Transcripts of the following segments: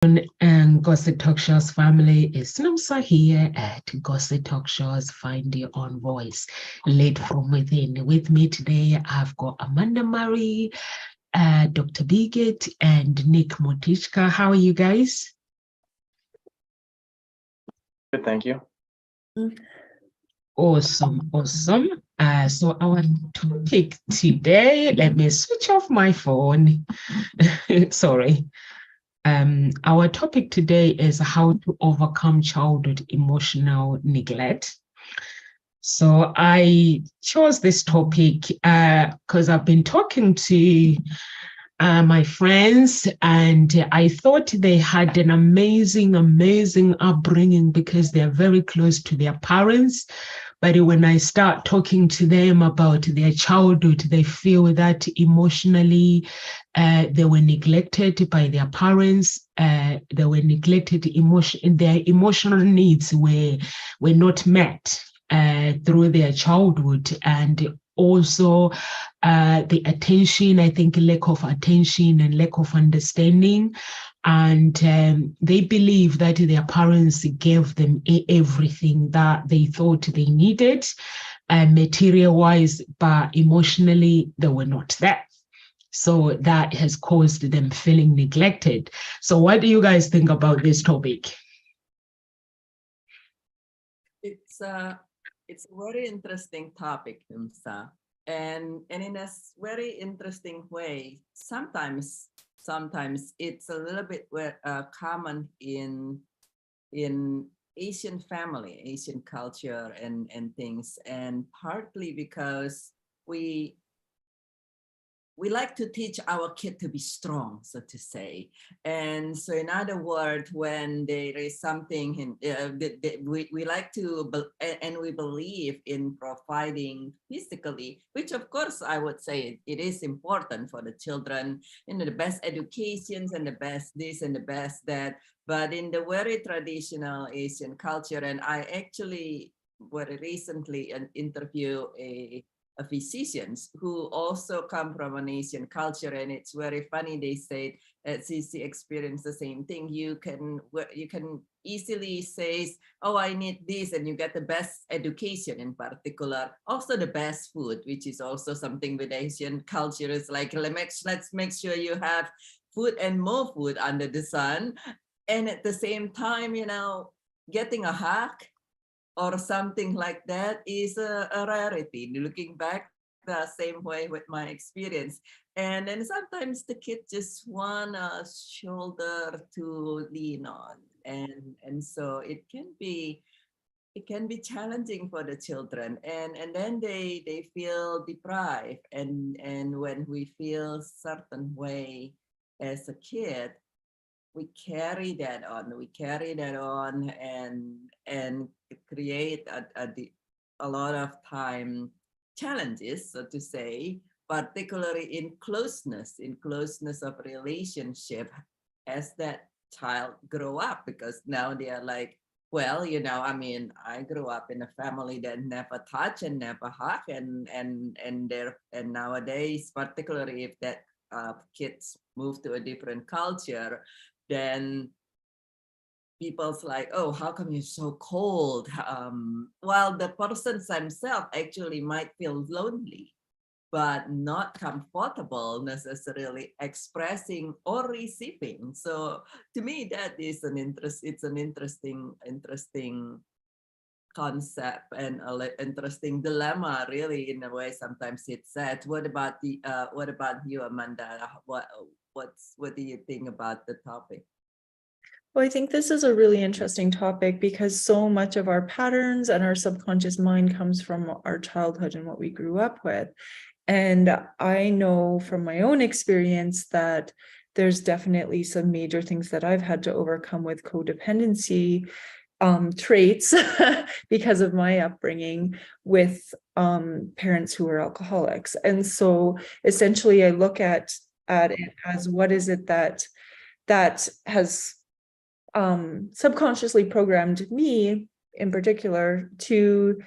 And Gossip Talk Show's family is Namsa here at Gossip Talk Show's Find Your Own Voice, led from within. With me today, I've got Amanda Murray, Dr. Bigot, and Nick Motishka. How are you guys? Good, thank you. Awesome. So our topic today, let me switch off my phone. Sorry. Our topic today is how to overcome childhood emotional neglect. So I chose this topic because I've been talking to my friends, and I thought they had an amazing upbringing because they're very close to their parents. But when I start talking to them about their childhood, they feel that emotionally they were neglected by their parents. They were neglected, their emotional needs were not met through their childhood. And also the attention, I think lack of attention and lack of understanding. And they believe that their parents gave them everything that they thought they needed, material-wise, but emotionally, they were not there. So that has caused them feeling neglected. So what do you guys think about this topic? It's a very interesting topic, Imsa. And in a very interesting way, sometimes it's a little bit common in Asian family, Asian culture and things, and partly because we like to teach our kid to be strong, so to say. And so in other words, when there is something, we like to, and we believe in providing physically, which of course I would say it is important for the children, the best educations and the best this and the best that. But in the very traditional Asian culture, and I actually very recently interviewed physicians who also come from an Asian culture, and it's very funny. They said CC experienced the same thing. You can easily say, oh, I need this, and you get the best education in particular, also the best food, which is also something with Asian culture. Is like, let's make sure you have food and more food under the sun, and at the same time, getting a hug or something like that is a rarity. Looking back the same way with my experience. And then sometimes the kid just want a shoulder to lean on. And so it can be challenging for the children. And then they feel deprived. And when we feel certain way as a kid, we carry that on and create a lot of time challenges, so to say, particularly in closeness of relationship as that child grow up, because now they are like, well, I grew up in a family that never touch and never hug, and nowadays, particularly if that kids move to a different culture, then people's like, oh, how come you're so cold? While the person themselves actually might feel lonely, but not comfortable necessarily expressing or receiving. So to me, that is it's an interesting concept and an interesting dilemma, really, in a way. Sometimes it's sad. What about you, Amanda? What do you think about the topic? Well, I think this is a really interesting topic because so much of our patterns and our subconscious mind comes from our childhood and what we grew up with. And I know from my own experience that there's definitely some major things that I've had to overcome with codependency traits because of my upbringing with parents who were alcoholics. And so essentially I look at it as, what is it that has subconsciously programmed me in particular to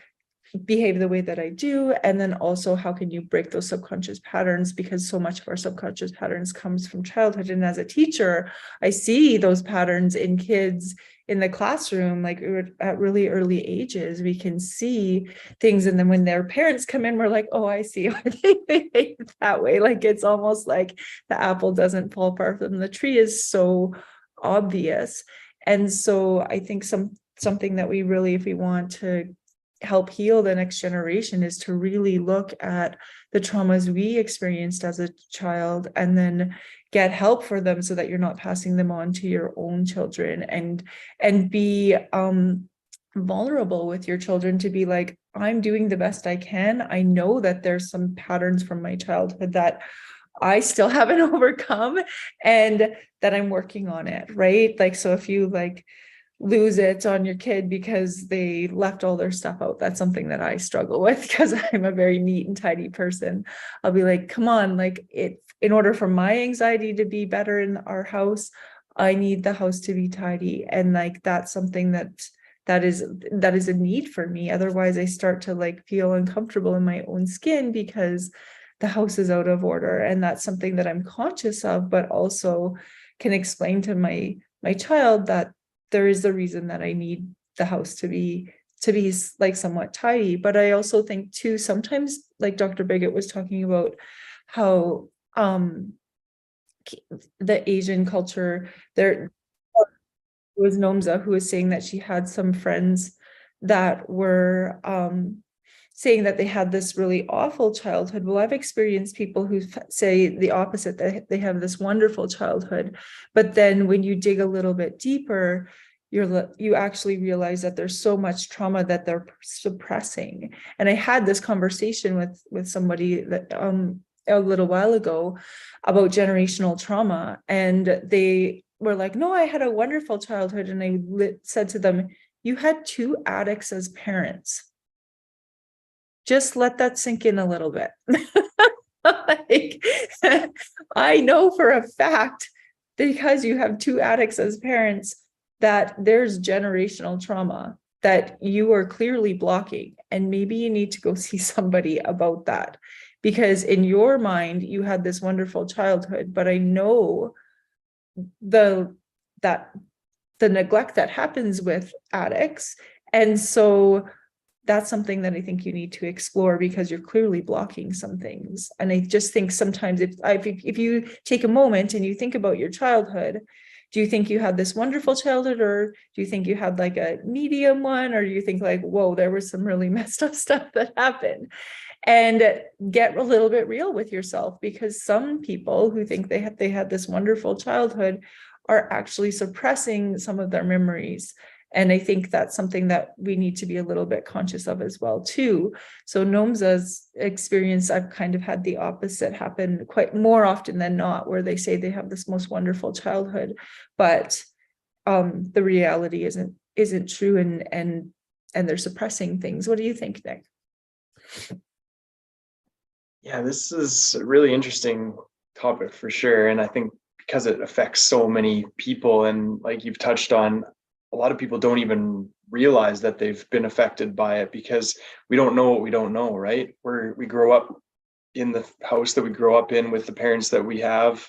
behave the way that I do? And then also, how can you break those subconscious patterns? Because so much of our subconscious patterns comes from childhood. And as a teacher, I see those patterns in kids in the classroom, like at really early ages. We can see things. And then when their parents come in, we're like, oh, I see why they behave that way. Like, it's almost like the apple doesn't fall far from the tree is so obvious. And so I think something that we really, if we want to help heal the next generation, is to really look at the traumas we experienced as a child and then get help for them so that you're not passing them on to your own children, and be vulnerable with your children to be like, I'm doing the best I can. I know that there's some patterns from my childhood that I still haven't overcome and that I'm working on it, right? Like, so if you like lose it on your kid because they left all their stuff out, that's something that I struggle with because I'm a very neat and tidy person. I'll be like, come on, like, in order for my anxiety to be better in our house, I need the house to be tidy. And like, that's something that is a need for me. Otherwise I start to like feel uncomfortable in my own skin because the house is out of order. And that's something that I'm conscious of, but also can explain to my child that there is the reason that I need the house to be like somewhat tidy. But I also think too, sometimes, like Dr. Bigot was talking about how the Asian culture, there was Nomza who was saying that she had some friends that were saying that they had this really awful childhood. Well, I've experienced people who say the opposite, that they have this wonderful childhood. But then when you dig a little bit deeper, you actually realize that there's so much trauma that they're suppressing. And I had this conversation with somebody that a little while ago about generational trauma, and they were like, no, I had a wonderful childhood. And I said to them, you had 2 addicts as parents. Just let that sink in a little bit. Like, I know for a fact, because you have 2 addicts as parents, that there's generational trauma that you are clearly blocking. And maybe you need to go see somebody about that, because in your mind, you had this wonderful childhood, but I know the neglect that happens with addicts. And so that's something that I think you need to explore, because you're clearly blocking some things. And I just think sometimes if you take a moment and you think about your childhood, do you think you had this wonderful childhood, or do you think you had like a medium one, or do you think like, whoa, there was some really messed up stuff that happened? And get a little bit real with yourself, because some people who think they had this wonderful childhood are actually suppressing some of their memories. And I think that's something that we need to be a little bit conscious of as well too. So Nomza's experience, I've kind of had the opposite happen quite more often than not, where they say they have this most wonderful childhood, but the reality isn't true, and they're suppressing things. What do you think, Nick? Yeah, this is a really interesting topic for sure. And I think because it affects so many people, and like you've touched on, a lot of people don't even realize that they've been affected by it, because we don't know what we don't know, right? We grow up in the house that we grow up in with the parents that we have,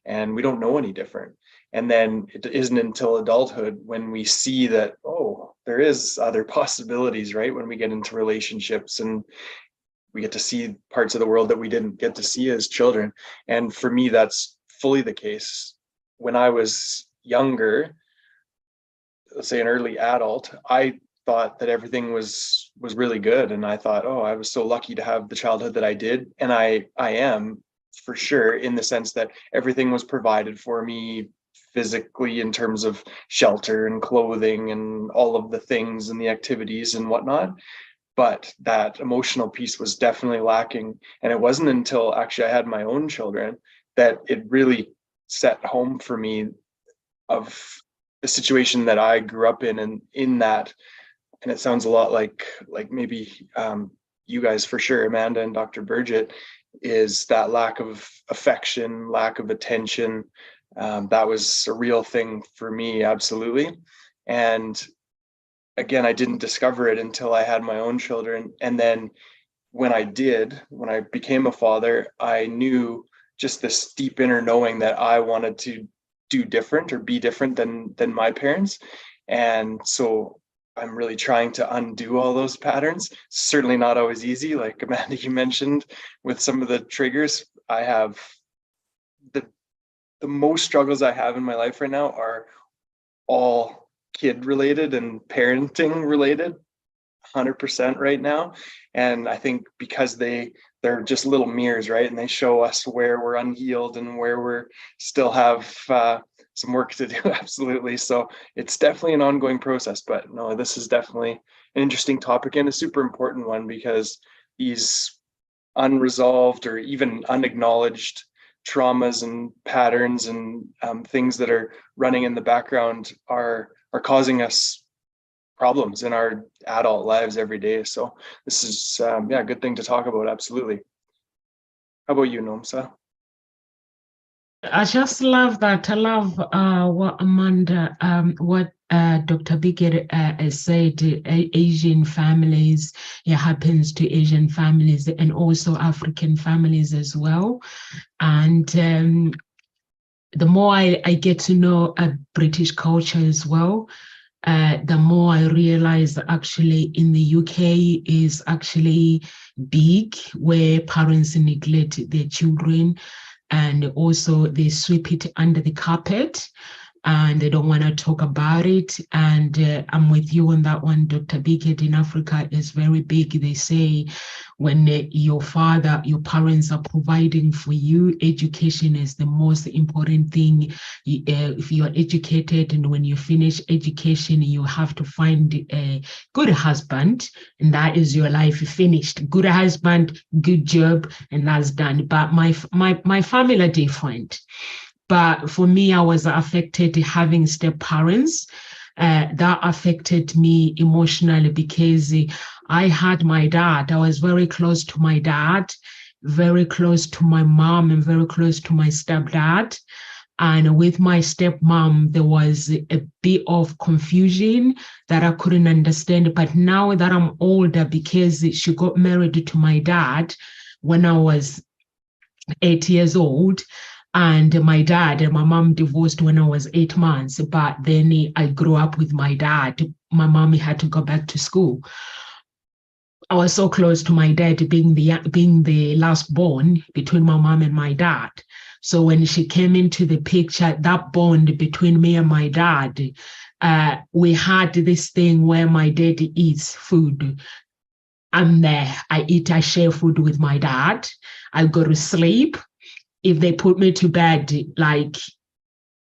and we don't know any different. And then it isn't until adulthood when we see that, oh, there is other possibilities, right? When we get into relationships and we get to see parts of the world that we didn't get to see as children. And for me, that's fully the case. When I was younger, let's say an early adult, I thought that everything was really good. And I thought, oh, I was so lucky to have the childhood that I did. And I am, for sure, in the sense that everything was provided for me physically, in terms of shelter and clothing and all of the things and the activities and whatnot. But that emotional piece was definitely lacking. And it wasn't until actually I had my own children that it really set home for me of the situation that I grew up in, and in that. And it sounds a lot like maybe you guys, for sure, Amanda and Dr. Burgett, is that lack of affection, lack of attention. That was a real thing for me, absolutely. And again, I didn't discover it until I had my own children. And then when I became a father, I knew just this deep inner knowing that I wanted to do different or be different than my parents. And so I'm really trying to undo all those patterns. Certainly not always easy. Like Amanda, you mentioned with some of the triggers, I have the most struggles I have in my life right now are all kid related and parenting related. 100% right now. And I think because they're just little mirrors, right? And they show us where we're unhealed and where we're still have some work to do. Absolutely. So it's definitely an ongoing process, but no, this is definitely an interesting topic and a super important one, because these unresolved or even unacknowledged traumas and patterns and things that are running in the background are causing us problems in our adult lives every day. So this is a good thing to talk about. Absolutely. How about you, Nomsa? I just love that. I love what Amanda, what Dr. Bickett said. Asian families, it happens to Asian families and also African families as well. And the more I get to know British culture as well, the more I realize that actually in the UK is actually big, where parents neglect their children and also they sweep it under the carpet and they don't want to talk about it. And I'm with you on that one, Dr. Bickett. In Africa is very big. They say when your parents are providing for you, education is the most important thing. If you are educated and when you finish education, you have to find a good husband and that is your life finished. Good husband, good job, and that's done. But my family are different. But for me, I was affected having step parents. That affected me emotionally because I had my dad. I was very close to my dad, very close to my mom, and very close to my stepdad. And with my stepmom, there was a bit of confusion that I couldn't understand. But now that I'm older, because she got married to my dad when I was 8 years old, and my dad and my mom divorced when I was 8 months, but then I grew up with my dad. My mom had to go back to school. I was so close to my dad being the last born between my mom and my dad. So when she came into the picture, that bond between me and my dad, we had this thing where my dad eats food. I'm there, I share food with my dad. I go to sleep. If they put me to bed like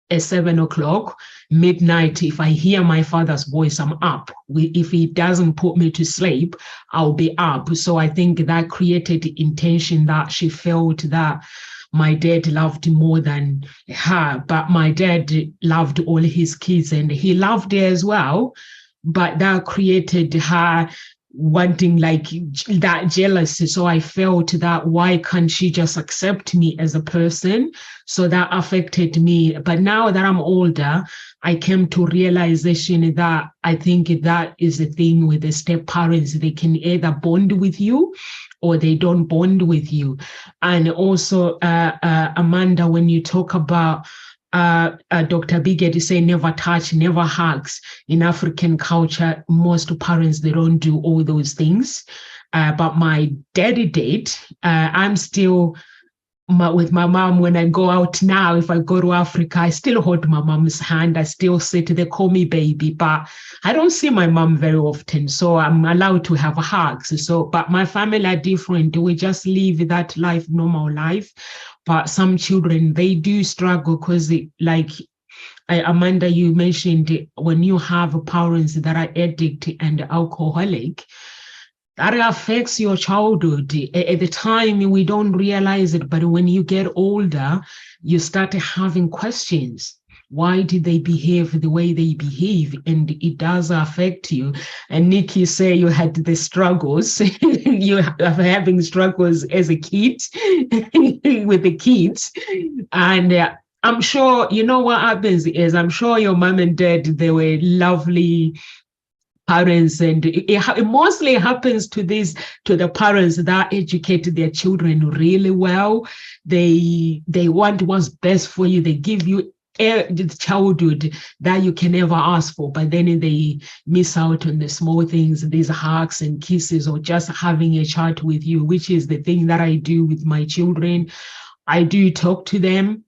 at 7 o'clock, midnight, if I hear my father's voice, I'm up. If he doesn't put me to sleep, I'll be up. So I think that created the intention that she felt that my dad loved more than her, but my dad loved all his kids and he loved her as well. But that created her wanting like that jealousy. So I felt that why can't she just accept me as a person? So that affected me. But now that I'm older, I came to realization that I think that is the thing with the step parents. They can either bond with you or they don't bond with you. And also, Amanda, when you talk about Dr. Biggett is saying never touch, never hugs. In African culture, most parents, they don't do all those things. But my daddy did. I'm still with my mom. When I go out now, if I go to Africa, I still hold my mom's hand. I still say to they call me baby, but I don't see my mom very often. So I'm allowed to have hugs. So, but my family are different. We just live that life, normal life. But some children, they do struggle because like Amanda, you mentioned when you have parents that are addict and alcoholic, that affects your childhood. At the time, we don't realize it, but when you get older, you start having questions. Why did they behave the way they behave? And it does affect you. And Nikki say you had the struggles. You are having struggles as a kid with the kids. And I'm sure, you know what happens is, I'm sure your mom and dad, they were lovely parents, and it mostly happens to the parents that educate their children really well. They want what's best for you. They give you the childhood that you can never ask for, but then they miss out on the small things, these hugs and kisses, or just having a chat with you, which is the thing that I do with my children. I do talk to them,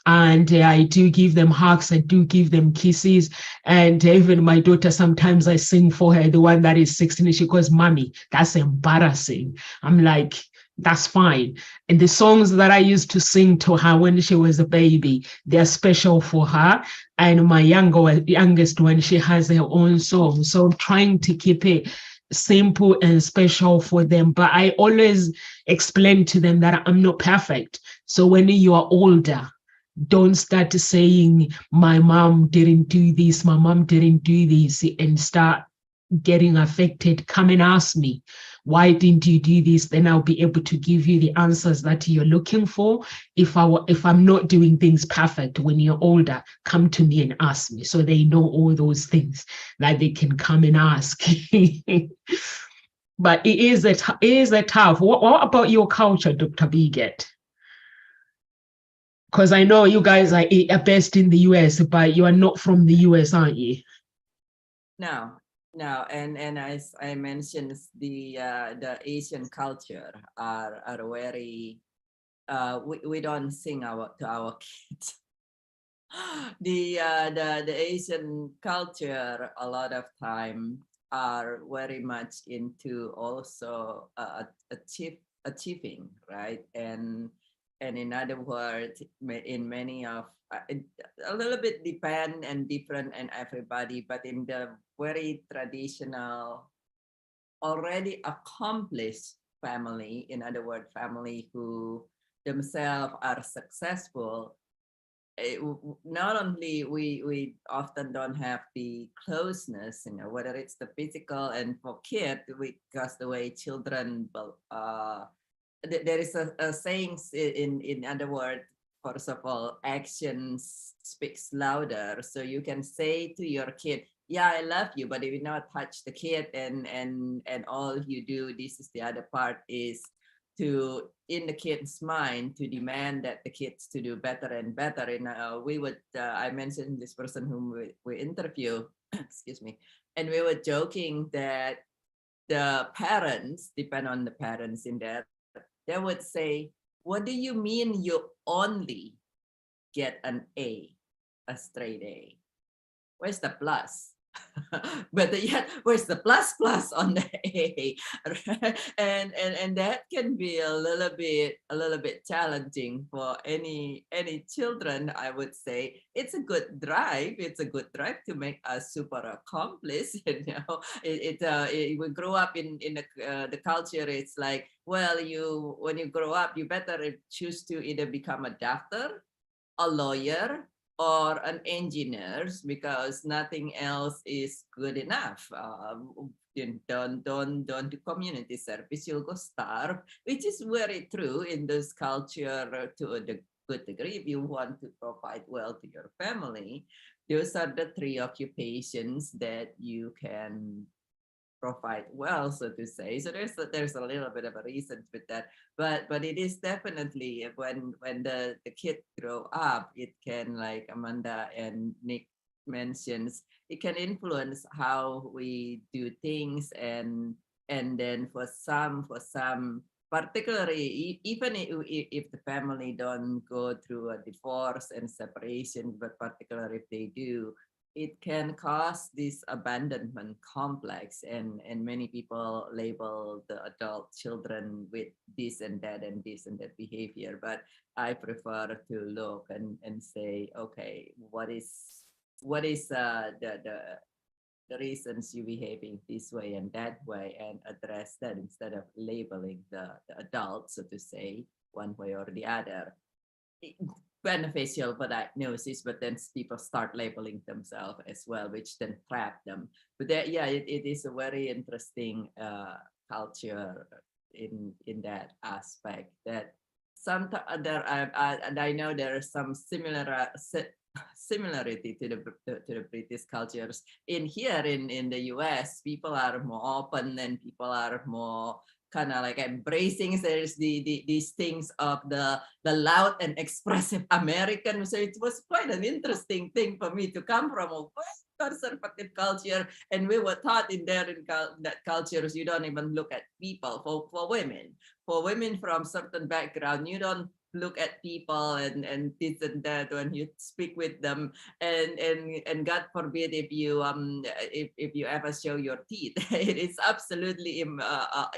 and I do give them hugs, I do give them kisses. And even my daughter, sometimes I sing for her, the one that is 16, she goes, "Mommy, that's embarrassing." I'm like, that's fine. And the songs that I used to sing to her when she was a baby, they're special for her. And my youngest one, she has her own song. So I'm trying to keep it simple and special for them. But I always explain to them that I'm not perfect. So when you are older, don't start saying, "My mom didn't do this, my mom didn't do this," and start getting affected. Come and ask me, "Why didn't you do this?" Then I'll be able to give you the answers that you're looking for. If I'm not doing things perfect when you're older, come to me and ask me. So they know all those things that they can come and ask. But it is a tough. What about your culture, Dr. Biget? Because I know you guys are based in the US, but you are not from the US, aren't you? No, no, and as I mentioned, the Asian culture are very we don't sing to our kids. The Asian culture a lot of time are very much into also achieving, right? And in other words, in many of a little bit depend and different and everybody, but in the very traditional, already accomplished family, in other words, family who themselves are successful, not only we often don't have the closeness, whether it's the physical, and for kids, because the way children, there is a saying in other words, first of all, actions speaks louder. So you can say to your kid, "Yeah, I love you," but if you not touch the kid and all you do, this is the other part, is to, in the kid's mind, to demand that the kids to do better and better. And I mentioned this person whom we interview, excuse me, and we were joking that the parents, depend on the parents in there, they would say, "What do you mean you only get an A, a straight A? Where's the plus?" But yet, where's the plus on the A? and that can be a little bit challenging for any children. I would say it's a good drive. It's a good drive to make us super accomplished. We grow up in the culture. It's like, well, when you grow up, you better choose to either become a doctor, a lawyer, or an engineer, because nothing else is good enough. Don't do community service, you'll go starve, which is very true in this culture to a good degree. If you want to provide well to your family, those are the three occupations that you can provide well, so to say. So there's a little bit of a reason with that, but it is definitely when the kid grow up, it can, like Amanda and Nick mentions, it can influence how we do things, and then for some particularly, even if the family don't go through a divorce and separation, but particularly if they do, it can cause this abandonment complex, and many people label the adult children with this and that and this and that behavior. But I prefer to look and say, okay, what is the reasons you behaving this way and that way, and address that instead of labeling the adult, so to say, one way or the other. Beneficial for diagnosis, but then people start labeling themselves as well, which then trap them. But it is a very interesting culture in that aspect. That sometimes and I know there are some similarity to the British cultures. Here in the US, people are more open and people are more kind of like embracing there's these things of the loud and expressive American. So it was quite an interesting thing for me to come from a conservative culture, and we were taught in that cultures you don't even look at people. For women from certain background, you don't look at people and this and that when you speak with them, and God forbid if you ever show your teeth. It is absolutely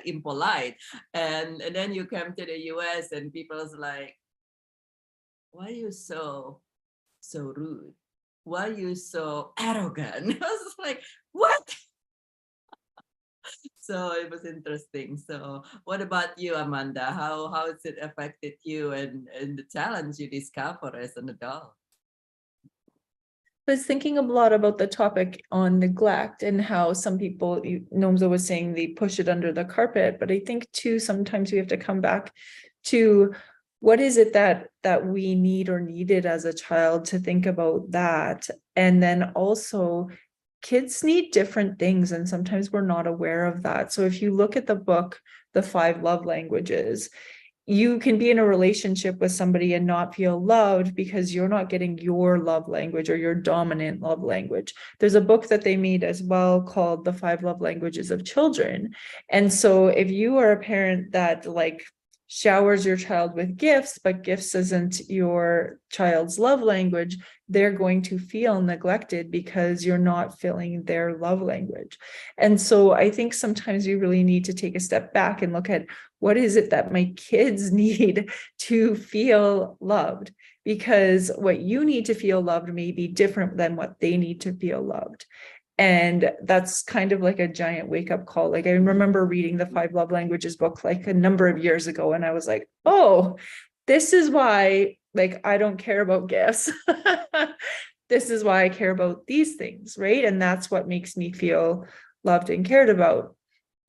impolite. And then you come to the US and people's like, why are you so rude? Why are you so arrogant? I was like, what? So it was interesting. So what about you, Amanda? How has it affected you and the challenge you discover as an adult? I was thinking a lot about the topic on neglect and how some people, Nomza was saying, they push it under the carpet, but I think too sometimes we have to come back to what is it that we need or needed as a child, to think about that. And then also kids need different things, and sometimes we're not aware of that. So if you look at the book, The 5 Love Languages, you can be in a relationship with somebody and not feel loved because you're not getting your love language or your dominant love language. There's a book that they made as well called The 5 Love Languages of Children. And so if you are a parent that like showers your child with gifts, but gifts isn't your child's love language, they're going to feel neglected because you're not filling their love language. And so I think sometimes we really need to take a step back and look at what is it that my kids need to feel loved, because what you need to feel loved may be different than what they need to feel loved. And that's kind of like a giant wake-up call. Like I remember reading the 5 Love Languages book like a number of years ago, and I was like, oh, this is why like I don't care about gifts. This is why I care about these things, right? And that's what makes me feel loved and cared about.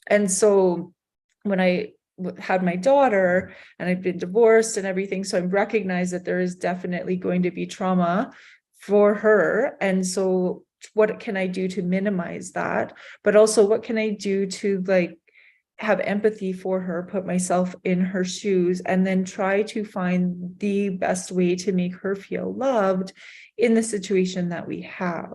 And so when I had my daughter and I've been divorced and everything, so I recognize that there is definitely going to be trauma for her. And so what can I do to minimize that? But also what can I do to like have empathy for her, put myself in her shoes, and then try to find the best way to make her feel loved in the situation that we have.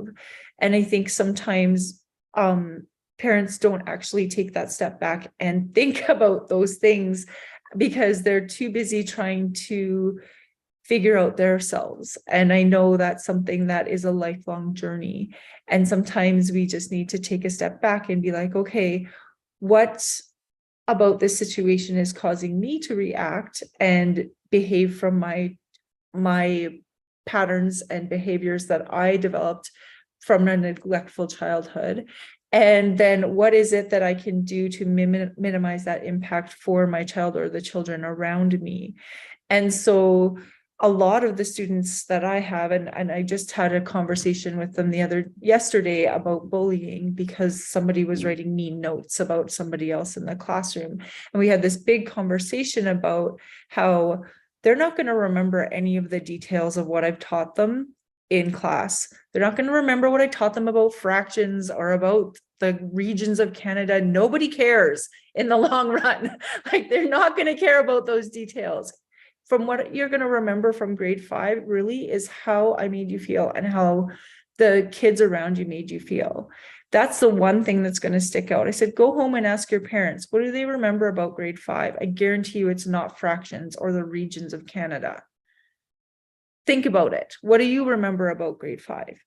And I think sometimes parents don't actually take that step back and think about those things because they're too busy trying to figure out themselves. And I know that's something that is a lifelong journey. And sometimes we just need to take a step back and be like, okay, what about this situation is causing me to react and behave from my patterns and behaviors that I developed from a neglectful childhood? And then what is it that I can do to minimize that impact for my child or the children around me? And so a lot of the students that I have, and I just had a conversation with them yesterday about bullying because somebody was writing mean notes about somebody else in the classroom. And we had this big conversation about how they're not going to remember any of the details of what I've taught them in class. They're not going to remember what I taught them about fractions or about the regions of Canada. Nobody cares in the long run. Like they're not going to care about those details. From what you're going to remember from grade 5 really is how I made you feel and how the kids around you made you feel. That's the one thing that's going to stick out. I said, go home and ask your parents, what do they remember about grade 5? I guarantee you it's not fractions or the regions of Canada. Think about it. What do you remember about grade 5?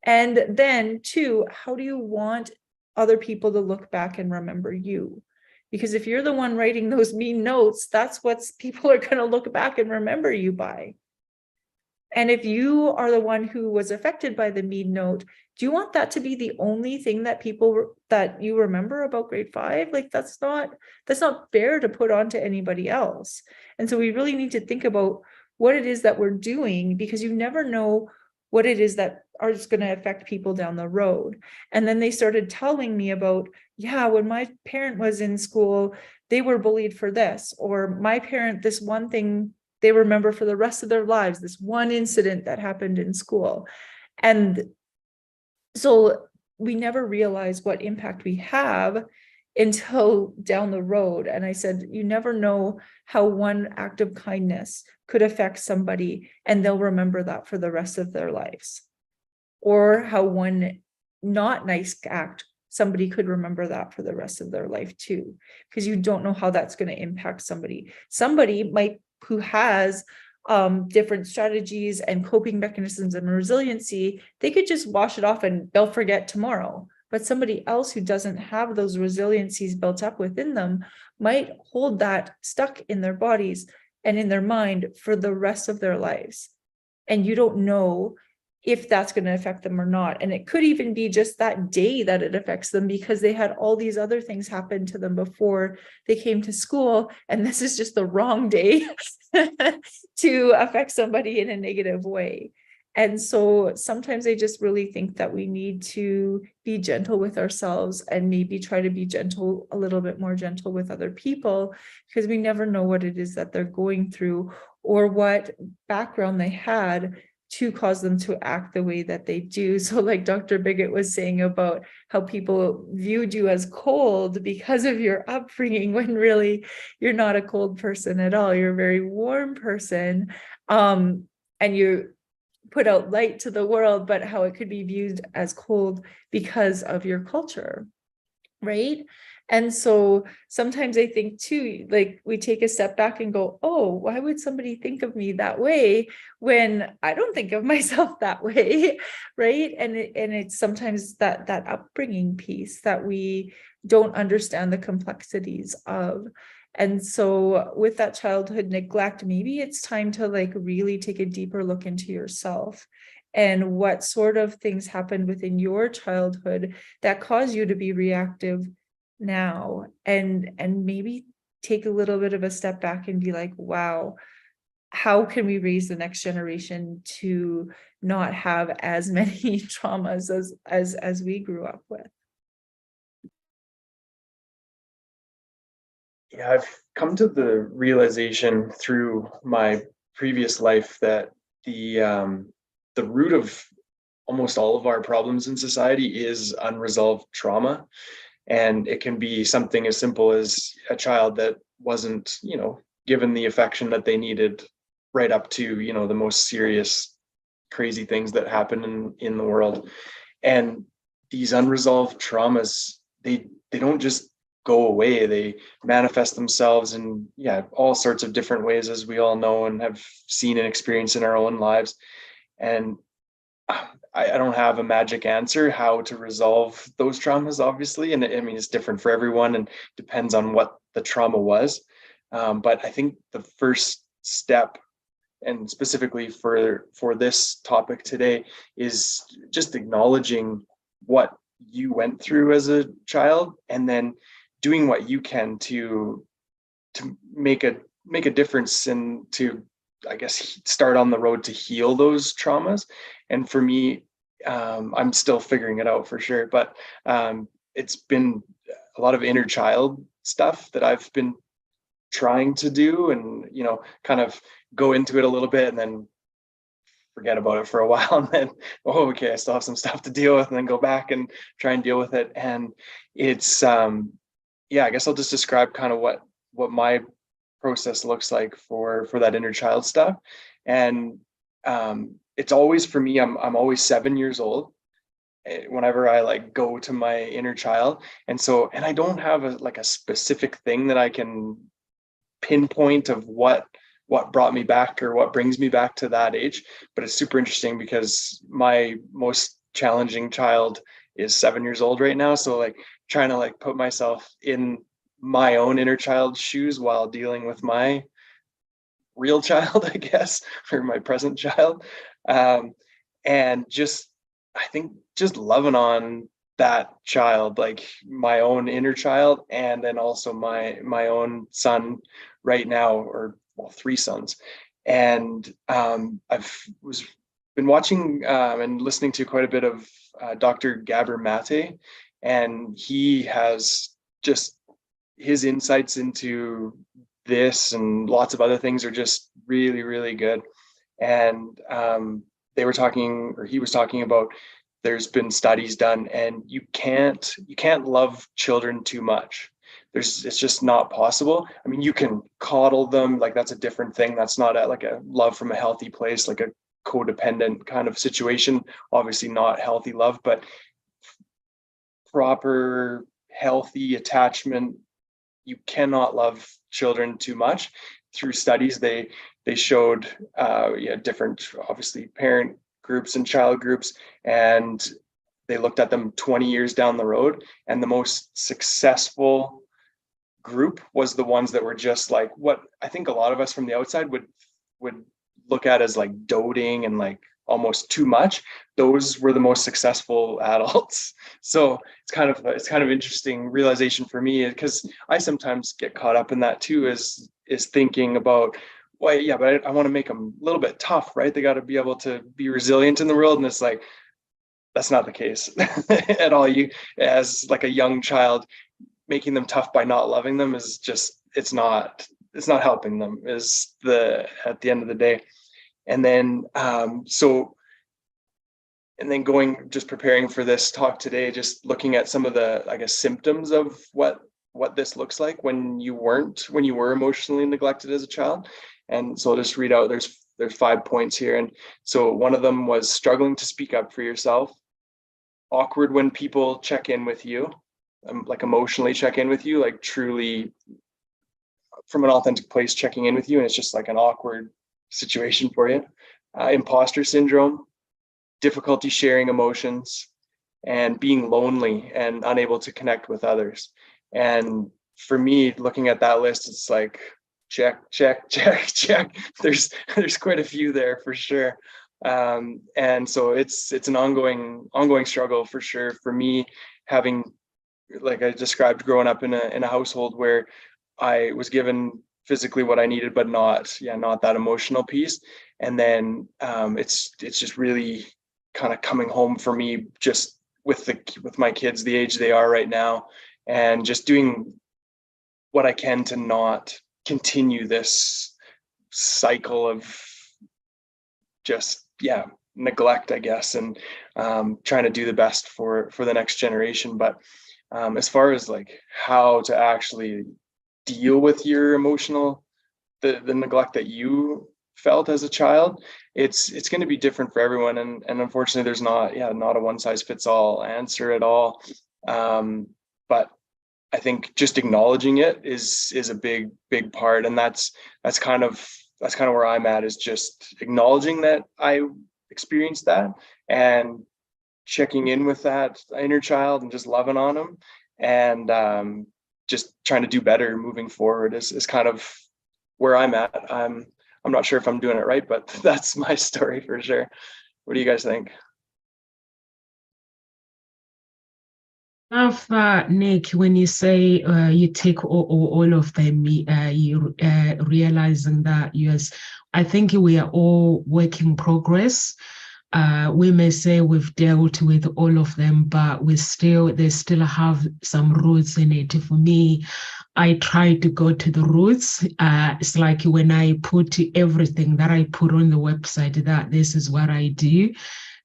And then 2, how do you want other people to look back and remember you? Because if you're the one writing those mean notes, that's what people are going to look back and remember you by. And if you are the one who was affected by the mean note, do you want that to be the only thing that that you remember about grade 5? Like that's not fair to put onto anybody else. And so we really need to think about what it is that we're doing, because you never know what it is that is going to affect people down the road. And then they started telling me about, yeah, when my parent was in school, they were bullied for this, or my parent, this one thing they remember for the rest of their lives this one incident that happened in school. And so we never realize what impact we have until down the road. And I said, you never know how one act of kindness could affect somebody, and they'll remember that for the rest of their lives. Or how one not nice act, somebody could remember that for the rest of their life too, because you don't know how that's going to impact somebody. Somebody might, who has different strategies and coping mechanisms and resiliency, they could just wash it off and they'll forget tomorrow. But somebody else who doesn't have those resiliencies built up within them might hold that stuck in their bodies and in their mind for the rest of their lives. And you don't know if that's going to affect them or not. And it could even be just that day that it affects them, because they had all these other things happen to them before they came to school. And this is just the wrong day to affect somebody in a negative way. And so sometimes I just really think that we need to be gentle with ourselves and maybe try to be gentle, a little bit more gentle with other people, because we never know what it is that they're going through or what background they had to cause them to act the way that they do. So like Dr. Bigot was saying about how people viewed you as cold because of your upbringing, when really you're not a cold person at all. You're a very warm person. And you put out light to the world, but how it could be viewed as cold because of your culture, right? And so sometimes I think too, like we take a step back and go, oh, why would somebody think of me that way when I don't think of myself that way, right? And it's sometimes that upbringing piece that we don't understand the complexities of. And so with that childhood neglect, maybe it's time to like really take a deeper look into yourself and what sort of things happened within your childhood that cause you to be reactive now, and maybe take a little bit of a step back and be like, wow, how can we raise the next generation to not have as many traumas as we grew up with? Yeah, I've come to the realization through my previous life that the root of almost all of our problems in society is unresolved trauma. And it can be something as simple as a child that wasn't, given the affection that they needed right up to, the most serious, crazy things that happen in the world. And these unresolved traumas, they don't just go away. They manifest themselves in all sorts of different ways, as we all know and have seen and experienced in our own lives. And I don't have a magic answer how to resolve those traumas, obviously. And I mean, it's different for everyone and depends on what the trauma was. But I think the first step, and specifically for this topic today, is just acknowledging what you went through as a child and then doing what you can to make a difference and to, I guess, start on the road to heal those traumas. And for me, I'm still figuring it out for sure, but it's been a lot of inner child stuff that I've been trying to do and, kind of go into it a little bit and then forget about it for a while and then, oh, okay, I still have some stuff to deal with, and then go back and try and deal with it. And it's, I guess I'll just describe kind of what my process looks like for that inner child stuff. And it's always, for me, I'm always 7 years old whenever I like go to my inner child. And I don't have a specific thing that I can pinpoint of what brought me back or what brings me back to that age. But it's super interesting because my most challenging child is 7 years old right now. So like trying to like put myself in my own inner child's shoes while dealing with my real child, I guess, or my present child. And just, I think just loving on that child, like my own inner child, and then also my own son right now, or well, 3 sons. And I've been watching and listening to quite a bit of Dr. Gabor Mate, and he has just his insights into this and lots of other things are just really, really good. And they were talking, or he was talking about, there's been studies done, and you can't love children too much. It's just not possible. I mean, you can coddle them, like that's a different thing. That's not like a love from a healthy place, like a codependent kind of situation. Obviously not healthy love, but proper healthy attachment. You cannot love children too much. Through studies, they showed different, obviously, parent groups and child groups, and they looked at them 20 years down the road, and the most successful group was the ones that were just like what I think a lot of us from the outside would look at as like doting and like almost too much. Those were the most successful adults. So it's kind of interesting realization for me, because I sometimes get caught up in that too, is thinking about, well, yeah, but I want to make them a little bit tough, right? They got to be able to be resilient in the world. And it's like, that's not the case at all. You, as like a young child, making them tough by not loving them is just, it's not helping them is at the end of the day. And then going, just preparing for this talk today, just looking at some of the, I guess, symptoms of what this looks like when you were emotionally neglected as a child. And so I'll just read out, there's 5 points here. And so one of them was struggling to speak up for yourself, awkward when people check in with you, like emotionally check in with you, like truly from an authentic place checking in with you, and it's just like an awkward situation for you. Imposter syndrome, difficulty sharing emotions, and being lonely and unable to connect with others. And for me, looking at that list, it's like check, check, check, check. There's quite a few there for sure. And so it's an ongoing struggle for sure for me, having, like I described, growing up in a household where I was given physically what I needed, but not that emotional piece. And then it's just really kind of coming home for me, just with my kids the age they are right now, and just doing what I can to not continue this cycle of just neglect, I guess, and trying to do the best for the next generation. But as far as like how to actually deal with your emotional, the neglect that you felt as a child, it's going to be different for everyone, and unfortunately there's not a one size fits all answer at all. But I think just acknowledging it is a big part, and that's kind of where I'm at, is just acknowledging that I experienced that and checking in with that inner child and just loving on them, and just trying to do better moving forward is kind of where I'm at. I'm not sure if I'm doing it right, but that's my story for sure. What do you guys think? Nick, when you say you take all of them, you realizing that, yes, I think we are all work in progress. We may say we've dealt with all of them, but they still have some roots in it. For me, I try to go to the roots. It's like when I put everything that I put on the website, that this is what I do,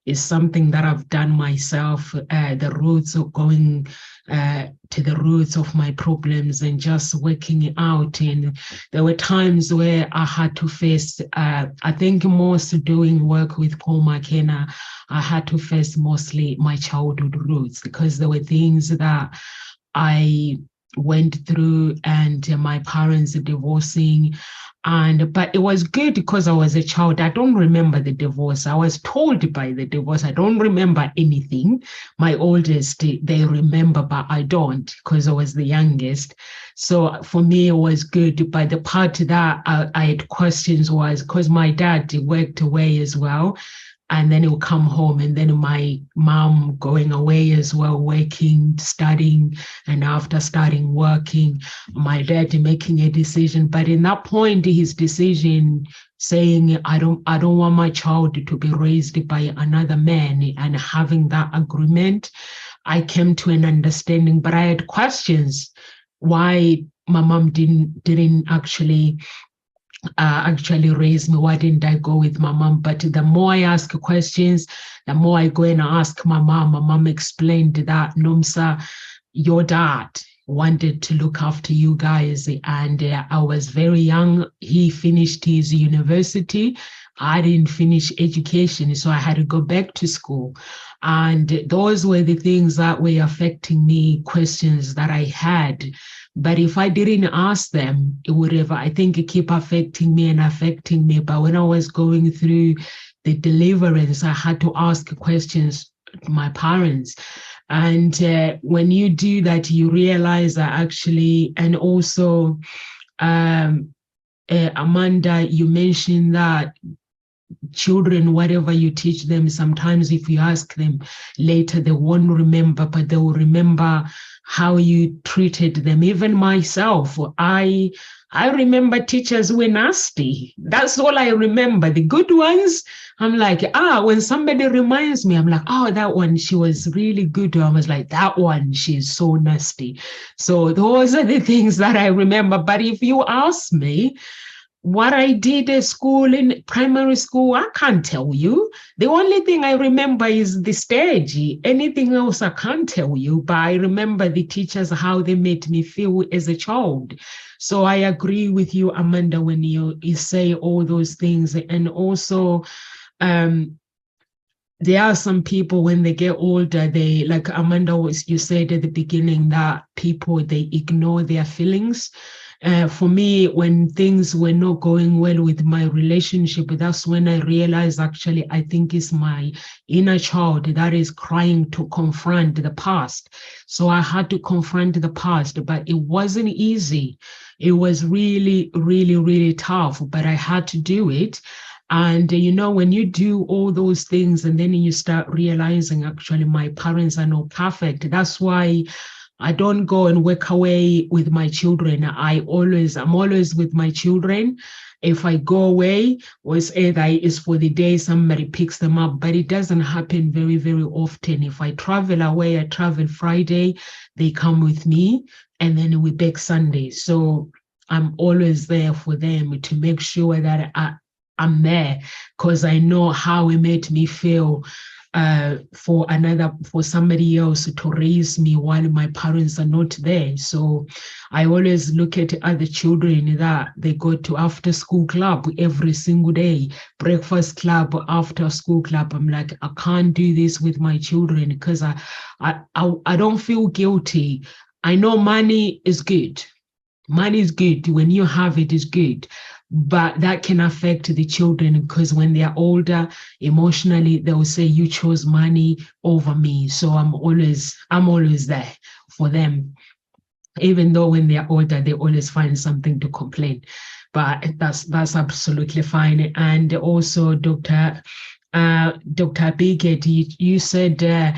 is something that I've done myself, the roots of going to the roots of my problems and just working it out. And there were times where I had to face, I think most doing work with Paul McKenna, I had to face mostly my childhood roots, because there were things that I went through, and my parents divorcing. But it was good because I was a child. I don't remember the divorce. I was told by the divorce. I don't remember anything. My oldest, they remember, but I don't, because I was the youngest. So for me, it was good. But the part that I had questions was because my dad worked away as well. And then he would come home, and then my mom going away as well, working, studying, and after starting working, my dad making a decision. But in that point, his decision saying, I don't want my child to be raised by another man, and having that agreement, I came to an understanding. But I had questions. Why my mom didn't actually raise me? Why didn't I go with my mom? But the more I ask questions, the more I go and ask my mom. My mom explained that, Nomsa, your dad wanted to look after you guys, and I was very young. He finished his university. I didn't finish education, so I had to go back to school. And those were the things that were affecting me, questions that I had. But if I didn't ask them, it would have, I think, it keep affecting me and affecting me. But when I was going through the deliverance, I had to ask questions to my parents. And when you do that, you realize that actually, and also, Amanda, you mentioned that children, whatever you teach them, sometimes if you ask them later, they won't remember, but they will remember how you treated them. Even myself, I remember teachers were nasty. That's all I remember. The good ones, I'm like, when somebody reminds me, I'm like, oh, that one, she was really good. I was like, that one, she's so nasty. So those are the things that I remember. But if you ask me, what I did at school, in primary school, I can't tell you. The only thing I remember is the stage. Anything else I can't tell you, but I remember the teachers, how they made me feel as a child. So I agree with you, Amanda, when you say all those things. And also, there are some people when they get older, they, like Amanda, you said at the beginning, that people, they ignore their feelings. For me, when things were not going well with my relationship, that's when I realized, actually, I think it's my inner child that is crying to confront the past. So I had to confront the past, but it wasn't easy. It was really, really, really tough, but I had to do it. And, when you do all those things and then you start realizing, actually, my parents are not perfect. That's why I don't go and work away with my children. I'm always with my children. If I go away, it's either it's for the day somebody picks them up, but it doesn't happen very, very often. If I travel away, I travel Friday, they come with me, and then we back Sunday. So I'm always there for them to make sure that I'm there, because I know how it made me feel for somebody else to raise me while my parents are not there. So I always look at other children that they go to after school club every single day, breakfast club, after school club. I'm like, I can't do this with my children, because I don't feel guilty. I know money is good. Money is good. When you have it, is good. But that can affect the children, because when they are older, emotionally, they will say, you chose money over me. So I'm always there for them. Even though when they are older, they always find something to complain. But that's absolutely fine. And also, Dr. Bigot, you said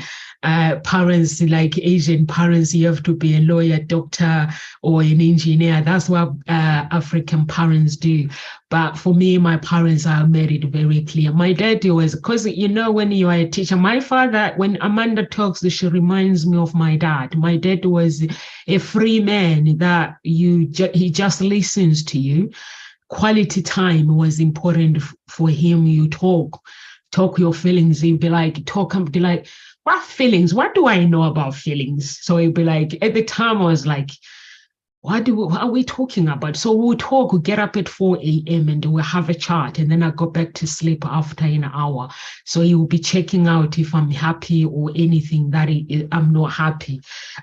parents, like Asian parents, you have to be a lawyer, doctor, or an engineer. That's what African parents do. But for me, my parents are made it very clear. My dad was, because when you are a teacher, my father, when Amanda talks, she reminds me of my dad. My dad was a free man that he just listens to you. Quality time was important for him. You talk your feelings. He'd be like, what feelings? What do I know about feelings? So he'd be like, at the time I was like, what are we talking about? So we'll talk, we'll get up at 4 a.m. and we'll have a chat, and then I go back to sleep after an hour. So he will be checking out if I'm happy or anything that I'm not happy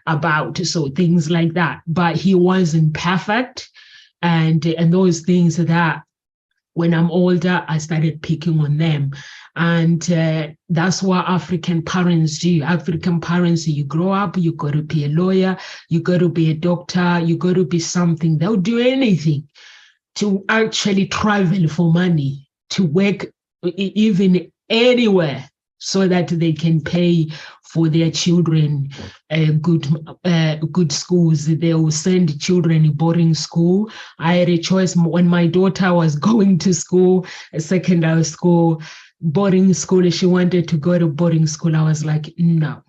about. So things like that. But he wasn't perfect. And those things that when I'm older, I started picking on them. And that's what African parents do. African parents, you grow up, you got to be a lawyer, you got to be a doctor, you got to be something. They'll do anything to actually travel for money, to work even anywhere, so that they can pay for their children good schools. They will send children in boarding school. I had a choice when my daughter was going to school, secondary school, boarding school. She wanted to go to boarding school. I was like, no.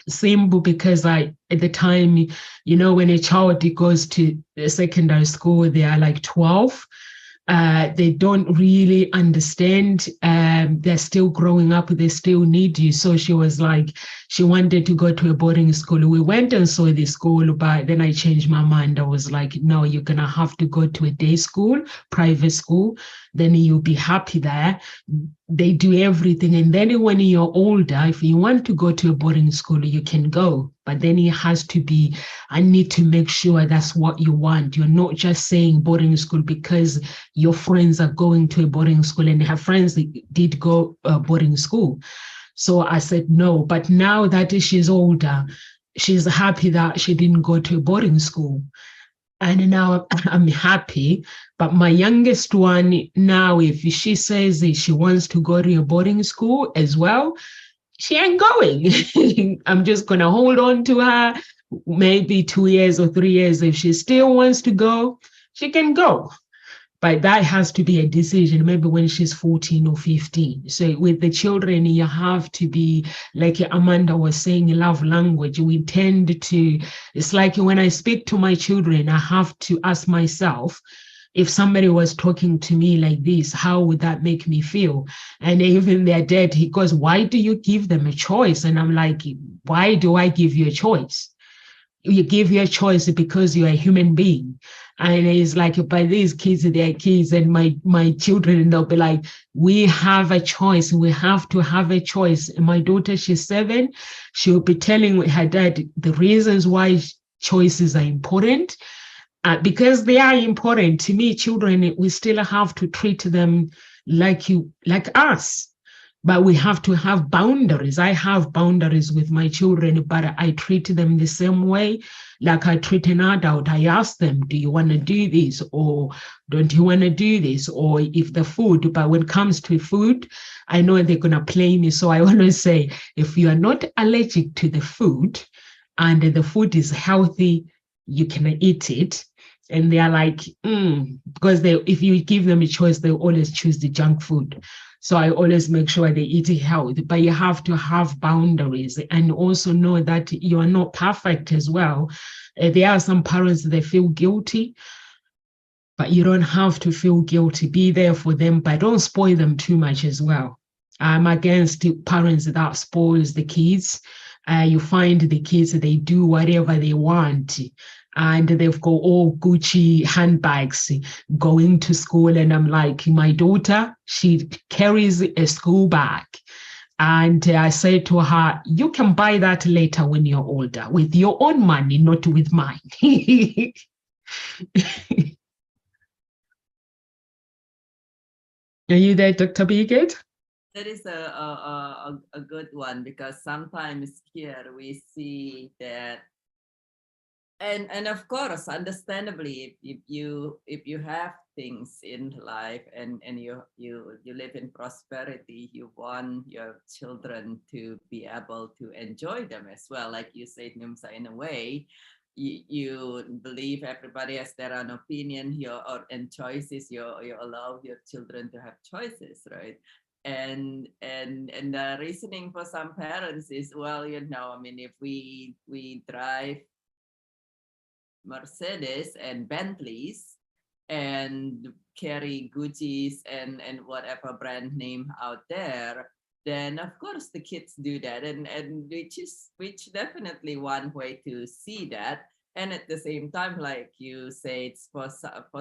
simple because at the time, when a child goes to secondary school, they are like 12. They don't really understand. They're still growing up. They still need you. So she was like, she wanted to go to a boarding school. We went and saw the school, but then I changed my mind. I was like, no, you're going to have to go to a day school, private school. Then you'll be happy there. They do everything. And then when you're older, if you want to go to a boarding school, you can go. But then it has to be, I need to make sure that's what you want. You're not just saying boarding school because your friends are going to a boarding school and her friends did go boarding school. So I said no. But now that she's older, she's happy that she didn't go to a boarding school. And now I'm happy. But my youngest one now, if she says that she wants to go to a boarding school as well, she ain't going. I'm just going to hold on to her maybe 2 years or 3 years. If she still wants to go, she can go. But that has to be a decision, maybe when she's 14 or 15. So with the children, you have to be, like Amanda was saying, love language. We tend to, it's like when I speak to my children, I have to ask myself, if somebody was talking to me like this, how would that make me feel? And even their dad, he goes, why do you give them a choice? And I'm like, why do I give you a choice? You give you a choice because you're a human being. And it's like, by these kids, they're kids, and my children, they'll be like, we have a choice. We have to have a choice. And my daughter, she's 7. She'll be telling her dad the reasons why choices are important. Because they are important. To me, children, we still have to treat them like us. But we have to have boundaries. I have boundaries with my children, but I treat them the same way like I treat an adult. I ask them, do you want to do this? Or don't you want to do this? Or if the food, but when it comes to food, I know they're going to play me. So I always say, if you are not allergic to the food and the food is healthy, you can eat it. And they are like, because if you give them a choice, they always choose the junk food. So I always make sure they eat healthy, but you have to have boundaries and also know that you are not perfect as well. There are some parents, they feel guilty, but you don't have to feel guilty. Be there for them, but don't spoil them too much as well. I'm against parents that spoils the kids. You find the kids, they do whatever they want. And they've got all Gucci handbags going to school. And I'm like, my daughter, she carries a school bag. And I said to her, you can buy that later when you're older with your own money, not with mine. Are you there, Dr. Bigot? That is a good one, because sometimes here we see that, and of course, understandably, if you have things in life and you live in prosperity, you want your children to be able to enjoy them as well. Like you said, Numsa, in a way, you believe everybody has their own opinion and choices. You allow your children to have choices, right? And the reasoning for some parents is, well, I mean, if we drive Mercedes and Bentleys and carry Gucci's and whatever brand name out there, then of course the kids do that, and which definitely one way to see that. And at the same time, like you say, it's for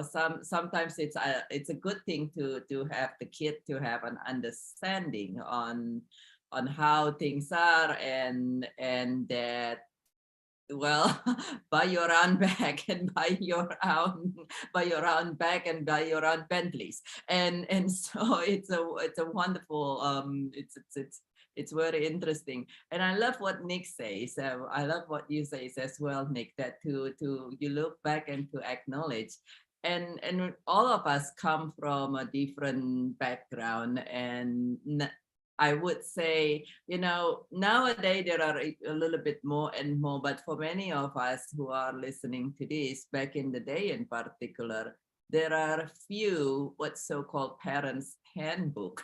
some, sometimes it's a good thing to have the kid to have an understanding on how things are, and that, well, buy your own bag and buy your own bag and buy your own Bentleys, and so it's a wonderful it's very interesting. And I love what Nick says. I love what you say as well, Nick, that to you look back and to acknowledge, and all of us come from a different background, and I would say, nowadays there are a little bit more and more, but for many of us who are listening to this, back in the day in particular, there are few what's so-called parents' handbook.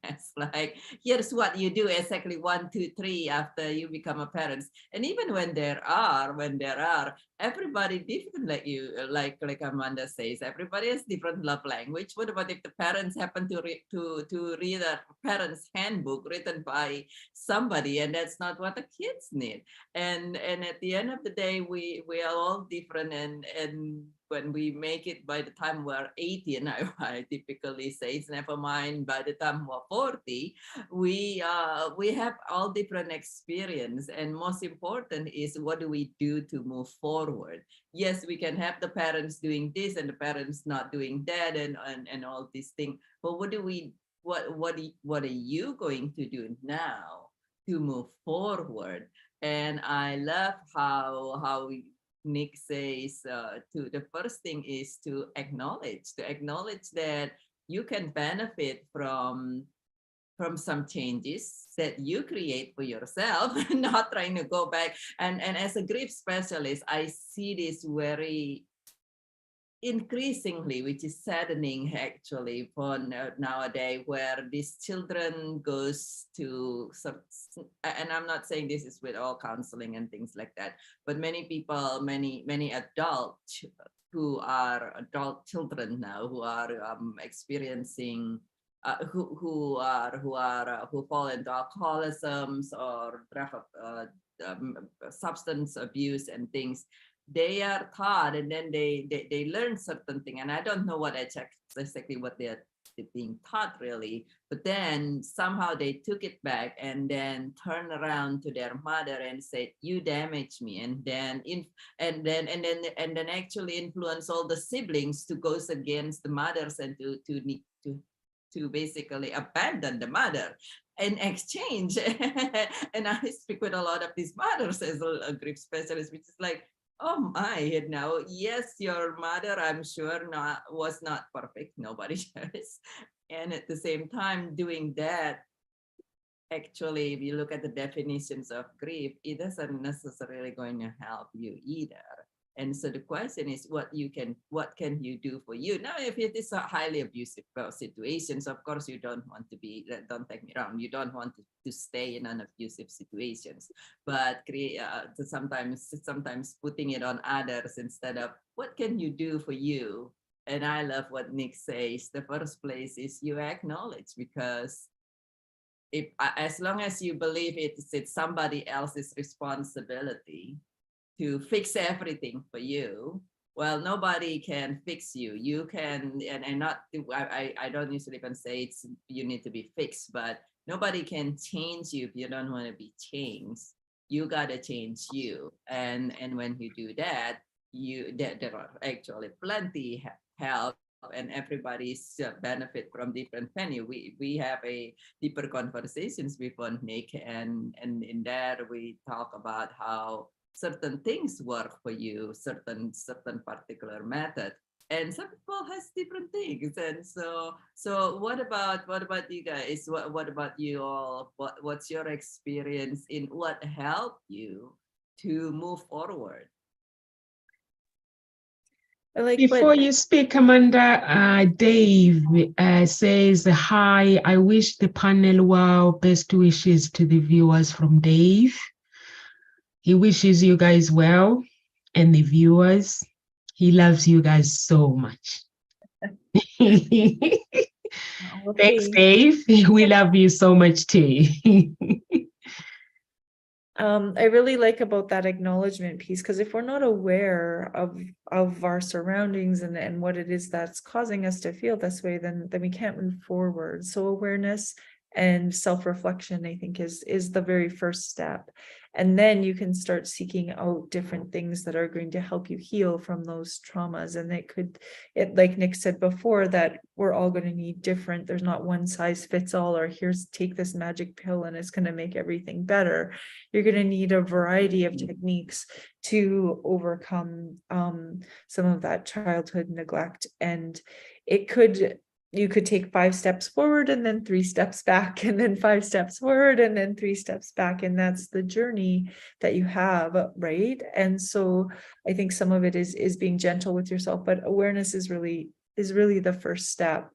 It's like, here's what you do exactly 1, 2, 3 after you become a parent. And even when there are, everybody different, like you, like Amanda says, everybody has different love language. What about if the parents happen to read a parent's handbook written by somebody, and that's not what the kids need? And at the end of the day, we are all different, and when we make it by the time we're 80, and I typically say it's never mind by the time we're 40, we have all different experience, and most important is what do we do to move forward? Yes, we can have the parents doing this and the parents not doing that, and all these things, but what are you going to do now to move forward? And I love how Nick says the first thing is to acknowledge that you can benefit from some changes that you create for yourself, not trying to go back. And as a grief specialist, I see this very increasingly, which is saddening actually for nowadays, where these children goes to some, and I'm not saying this is with all counseling and things like that, but many people, many adults who are adult children now, who are experiencing who fall into alcoholisms or substance abuse and things. They are taught, and then they learn certain thing, and I don't know what exactly what they're being taught really, but then somehow they took it back and then turn around to their mother and said, you damaged me, and then actually influence all the siblings to go against the mothers and to basically abandon the mother in exchange. And I speak with a lot of these mothers as a grief specialist, which is like, oh my, now, yes, your mother, I'm sure was not perfect. Nobody is. And at the same time, doing that, actually, if you look at the definitions of grief, it isn't necessarily going to help you either. And so the question is, what can you do for you? Now, if it is a highly abusive situations, of course, you don't want to be, don't take me wrong, you don't want to stay in an abusive situations, but sometimes putting it on others instead of what can you do for you? And I love what Nick says. The first place is you acknowledge, because if as long as you believe it's somebody else's responsibility to fix everything for you, well, nobody can fix you. You can, and not, I don't usually even say you need to be fixed, but nobody can change you if you don't want to be changed. You got to change you. And when you do that, there are actually plenty help, and everybody's benefit from different venue. We have a deeper conversations with Nick, and in there we talk about how certain things work for you, certain particular method, and some people has different things. And so what about you guys? What about you all? What's your experience in what helped you to move forward? Before you speak, Amanda, Dave says, hi, I wish the panel well. Best wishes to the viewers from Dave. He wishes you guys well, and the viewers. He loves you guys so much. Thanks, Dave. We love you so much too. I really like about that acknowledgement piece, because if we're not aware of our surroundings and what it is that's causing us to feel this way, then we can't move forward. So awareness and self-reflection, I think, is the very first step. And then you can start seeking out different things that are going to help you heal from those traumas. And like Nick said before, that we're all going to need different, there's not one size fits all, or take this magic pill and it's going to make everything better. You're going to need a variety of techniques to overcome some of that childhood neglect. And you could take 5 steps forward and then 3 steps back, and then 5 steps forward and then 3 steps back. And that's the journey that you have, right? And so I think some of it is being gentle with yourself, but awareness is really the first step.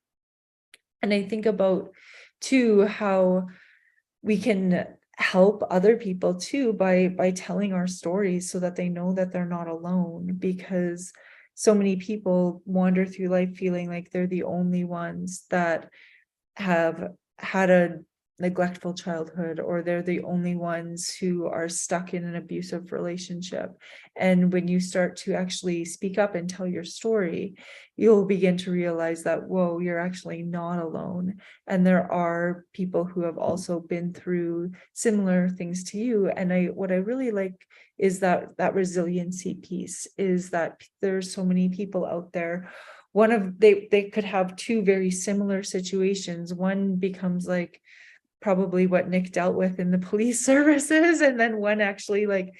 And I think about too, how we can help other people too by telling our stories so that they know that they're not alone, because so many people wander through life feeling like they're the only ones that have had a neglectful childhood, or they're the only ones who are stuck in an abusive relationship. And when you start to actually speak up and tell your story, you'll begin to realize that, whoa, you're actually not alone. And there are people who have also been through similar things to you. And what I really like is that resiliency piece, is that there's so many people out there. They could have two very similar situations. One becomes like probably what Nick dealt with in the police services, and then one actually like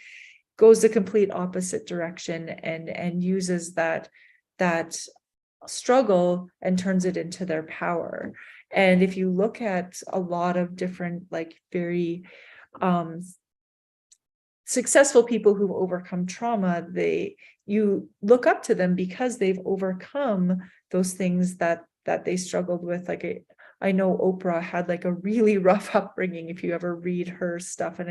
goes the complete opposite direction and uses that struggle and turns it into their power. And if you look at a lot of different like very successful people who've overcome trauma, you look up to them because they've overcome those things that they struggled with. Like I know Oprah had like a really rough upbringing, if you ever read her stuff,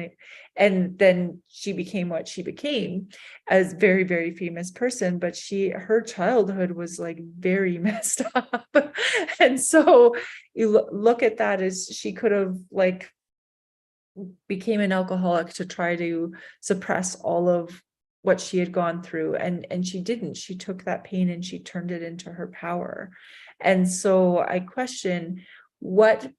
and then she became what she became as very, very famous person, but her childhood was like very messed up. And so you look at that as she could have like became an alcoholic to try to suppress all of what she had gone through, and she didn't. She took that pain and she turned it into her power. And so I question, what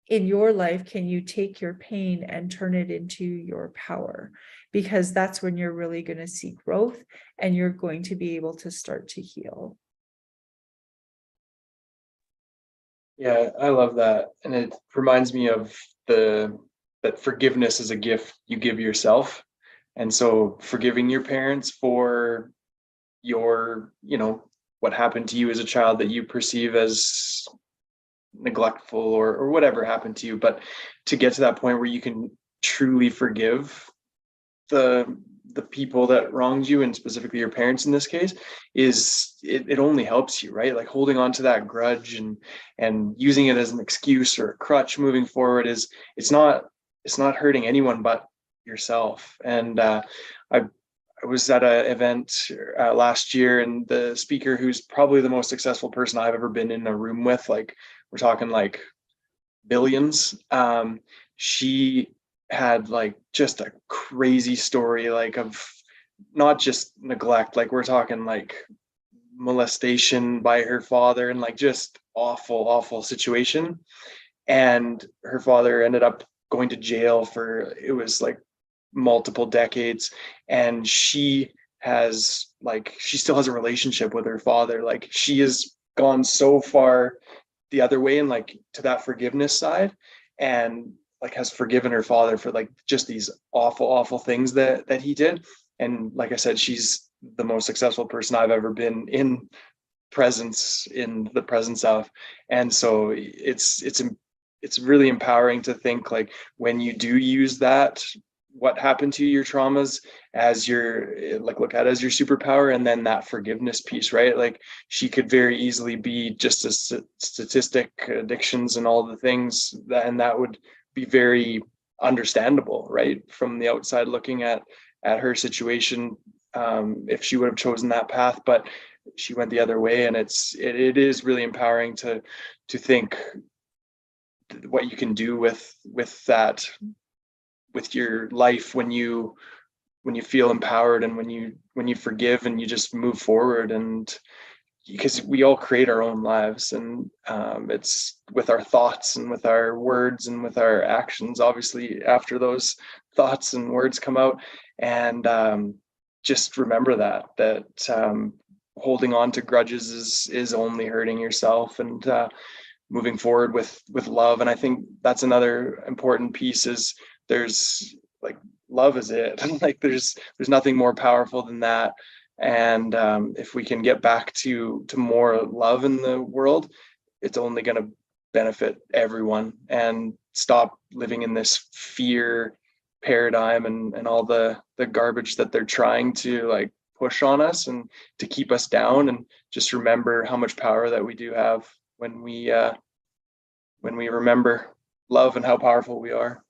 in your life can you take your pain and turn it into your power? Because that's when you're really going to see growth and you're going to be able to start to heal. Yeah, I love that. And it reminds me of that forgiveness is a gift you give yourself. And so forgiving your parents for your, what happened to you as a child that you perceive as neglectful or whatever happened to you, but to get to that point where you can truly forgive the people that wronged you, and specifically your parents in this case, is it only helps you, right? Like holding on to that grudge and using it as an excuse or a crutch moving forward it's not hurting anyone but yourself. And I was at an event last year, and the speaker, who's probably the most successful person I've ever been in a room with, like we're talking like billions, she had like just a crazy story, like of not just neglect, like we're talking like molestation by her father, and like just awful situation. And her father ended up going to jail for, it was like multiple decades. And she still has a relationship with her father. Like she has gone so far the other way, and like to that forgiveness side, and like has forgiven her father for like just these awful things that he did. And like I said, she's the most successful person I've ever been in the presence of. And so it's really empowering to think like when you do use that, what happened to you, your traumas, as your, like, look at it as your superpower, and then that forgiveness piece, right? Like she could very easily be just a statistic, addictions and all the things and that would be very understandable, right, from the outside looking at her situation, if she would have chosen that path. But she went the other way, and it is really empowering to think what you can do with that, with your life, when you feel empowered, and when you forgive and you just move forward. And because we all create our own lives, and it's with our thoughts and with our words and with our actions, obviously, after those thoughts and words come out. And just remember that holding on to grudges is only hurting yourself, and moving forward with love. And I think that's another important piece, is there's like love is it. Like there's nothing more powerful than that. And if we can get back to more love in the world, it's only going to benefit everyone, and stop living in this fear paradigm and all the garbage that they're trying to like push on us and to keep us down. And just remember how much power that we do have when we when we remember love and how powerful we are.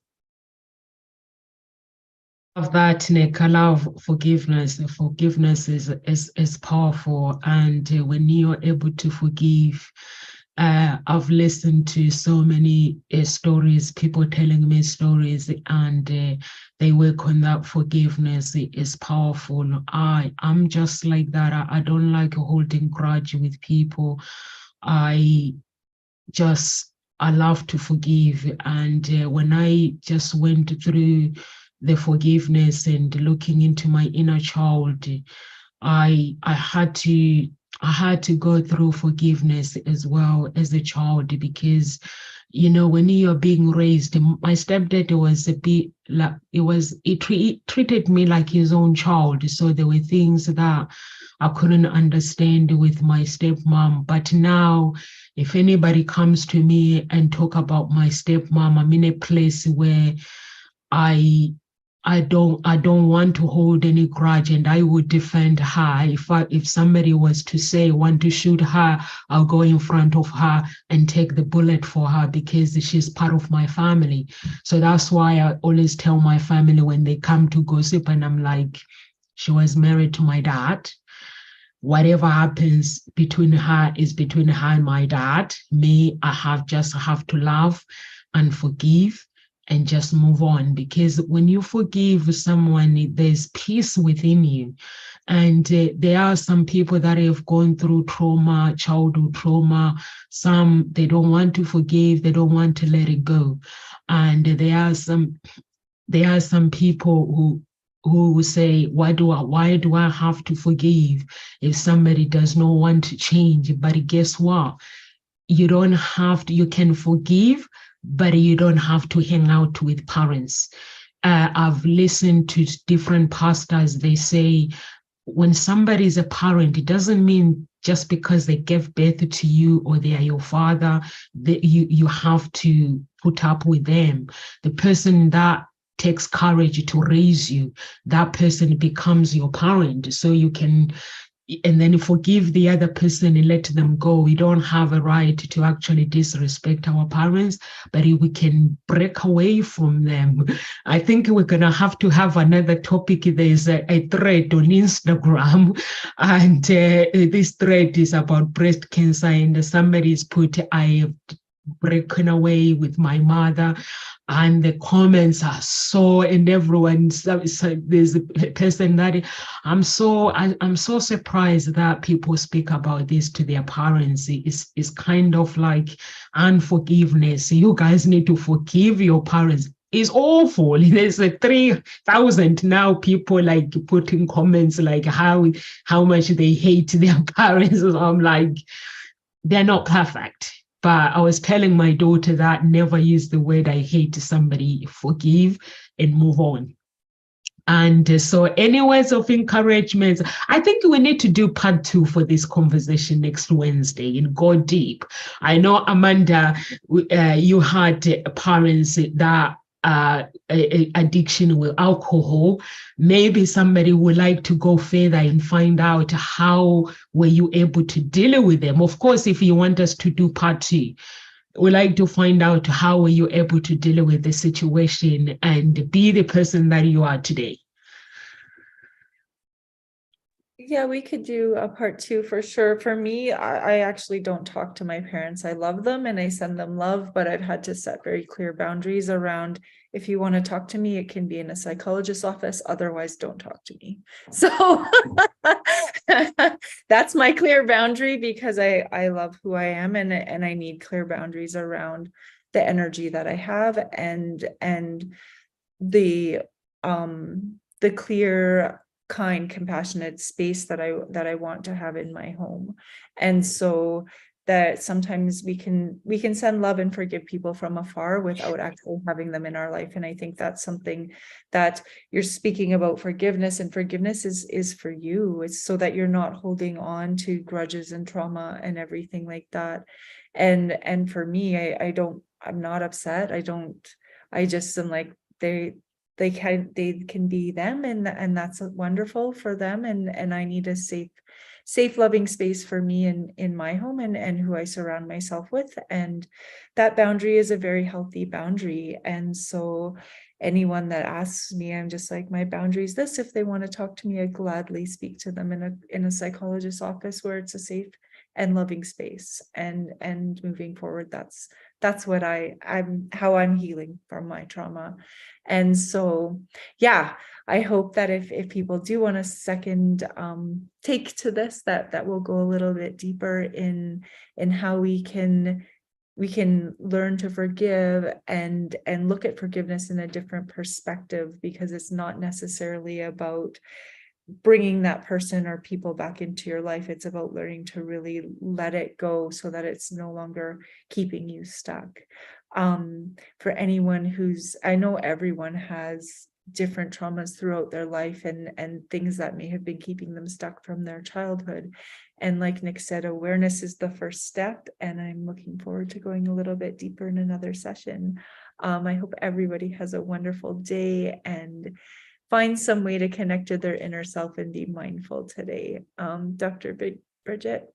Of that, Nick, I love forgiveness. Forgiveness is powerful, and when you're able to forgive, I've listened to so many stories, people telling me stories, and they work on that forgiveness. It is powerful. I'm just like that. I don't like holding grudge with people. I I love to forgive. And when I just went through the forgiveness and looking into my inner child, I had to go through forgiveness as well as a child, because when you're being raised, my stepdad was a bit like he treated me like his own child. So there were things that I couldn't understand with my stepmom. But now, if anybody comes to me and talk about my stepmom, I'm in a place where I don't want to hold any grudge, and I would defend her. If somebody was to say want to shoot her, I'll go in front of her and take the bullet for her, because she's part of my family. So that's why I always tell my family when they come to gossip, and I'm like, she was married to my dad. Whatever happens between her is between her and my dad. Me, I have to love and forgive and just move on, because when you forgive someone, there's peace within you. And there are some people that have gone through trauma, childhood trauma. Some, they don't want to forgive, they don't want to let it go. And there are some people who say, why do I have to forgive if somebody does not want to change? But guess what? You don't have to. You can forgive, but you don't have to hang out with parents. I've listened to different pastors. They say, when somebody is a parent, it doesn't mean just because they gave birth to you or they are your father that you have to put up with them. The person that takes courage to raise you, that person becomes your parent. So you can, and then forgive the other person and let them go. We don't have a right to actually disrespect our parents, but we can break away from them. I think we're going to have another topic. There's a thread on Instagram, and this thread is about breast cancer, and somebody's put, I have broken away with my mother, and the comments are so, and everyone's, there's a person that I'm so surprised that people speak about this to their parents. It's kind of like unforgiveness. You guys need to forgive your parents. It's awful. There's 3,000 now people like putting comments like how much they hate their parents. So I'm like, they're not perfect. But I was telling my daughter that never use the word I hate to somebody, forgive and move on. And so any words of encouragement, I think we need to do part 2 for this conversation next Wednesday and go deep. I know, Amanda, you had parents that addiction with alcohol. Maybe somebody would like to go further and find out how were you able to deal with them. Of course, if you want us to do part 2, we like to find out how were you able to deal with the situation and be the person that you are today. Yeah, we could do a part 2 for sure. For me, I actually don't talk to my parents. I love them and I send them love, but I've had to set very clear boundaries around, if you want to talk to me, it can be in a psychologist's office. Otherwise, don't talk to me. So that's my clear boundary, because I love who I am, and I need clear boundaries around the energy that I have and the clear, kind, compassionate space that I want to have in my home. And so that sometimes we can send love and forgive people from afar without actually having them in our life. And I think that's something that you're speaking about. Forgiveness, and forgiveness is for you. It's so that you're not holding on to grudges and trauma and everything like that. And for me, I'm not upset. I just am like, they can be them, and that's wonderful for them, and I need a safe safe, loving space for me in my home and who I surround myself with. And that boundary is a very healthy boundary. And so anyone that asks me, I'm just like, my boundary is this. If they want to talk to me, I gladly speak to them in a psychologist's office where it's a safe and loving space. And moving forward, that's what I'm how I'm healing from my trauma. And so, yeah, I hope that if people do want a second take to this, that will go a little bit deeper in how we can learn to forgive and look at forgiveness in a different perspective, because it's not necessarily about bringing that person or people back into your life. It's about learning to really let it go so that it's no longer keeping you stuck. For anyone I know everyone has different traumas throughout their life and things that may have been keeping them stuck from their childhood. And like Nick said, awareness is the first step. And I'm looking forward to going a little bit deeper in another session. I hope everybody has a wonderful day and find some way to connect to their inner self and be mindful today. Dr. Bridget.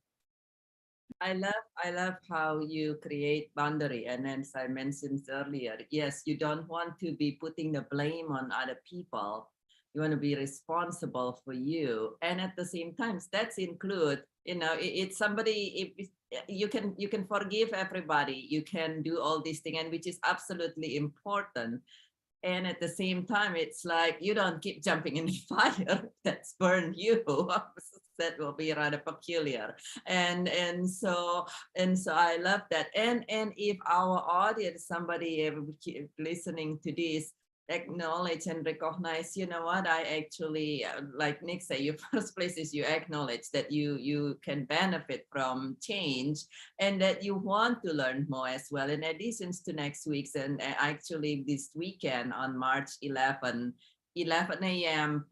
I love how you create boundary. And as I mentioned earlier, yes, you don't want to be putting the blame on other people. You want to be responsible for you. And at the same time, that's include, it's somebody, if you can forgive everybody, you can do all these things, and which is absolutely important. And at the same time, it's like you don't keep jumping in the fire that's burned you. That will be rather peculiar. And so I love that. And if our audience, somebody listening to this, acknowledge and recognize, you know what, I actually, like Nick said, your first place is you acknowledge that you can benefit from change and that you want to learn more as well. In addition to next week's, and actually this weekend on March 11 a.m.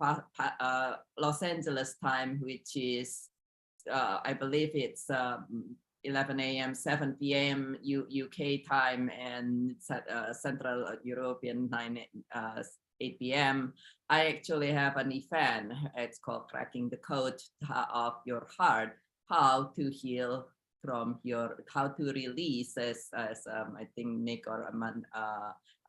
Los Angeles time, which is, I believe it's 11 a.m., 7 p.m. UK time, and Central European 8 p.m. I actually have an event. It's called Cracking the Code of Your Heart, how to heal from how to release, as I think Nick or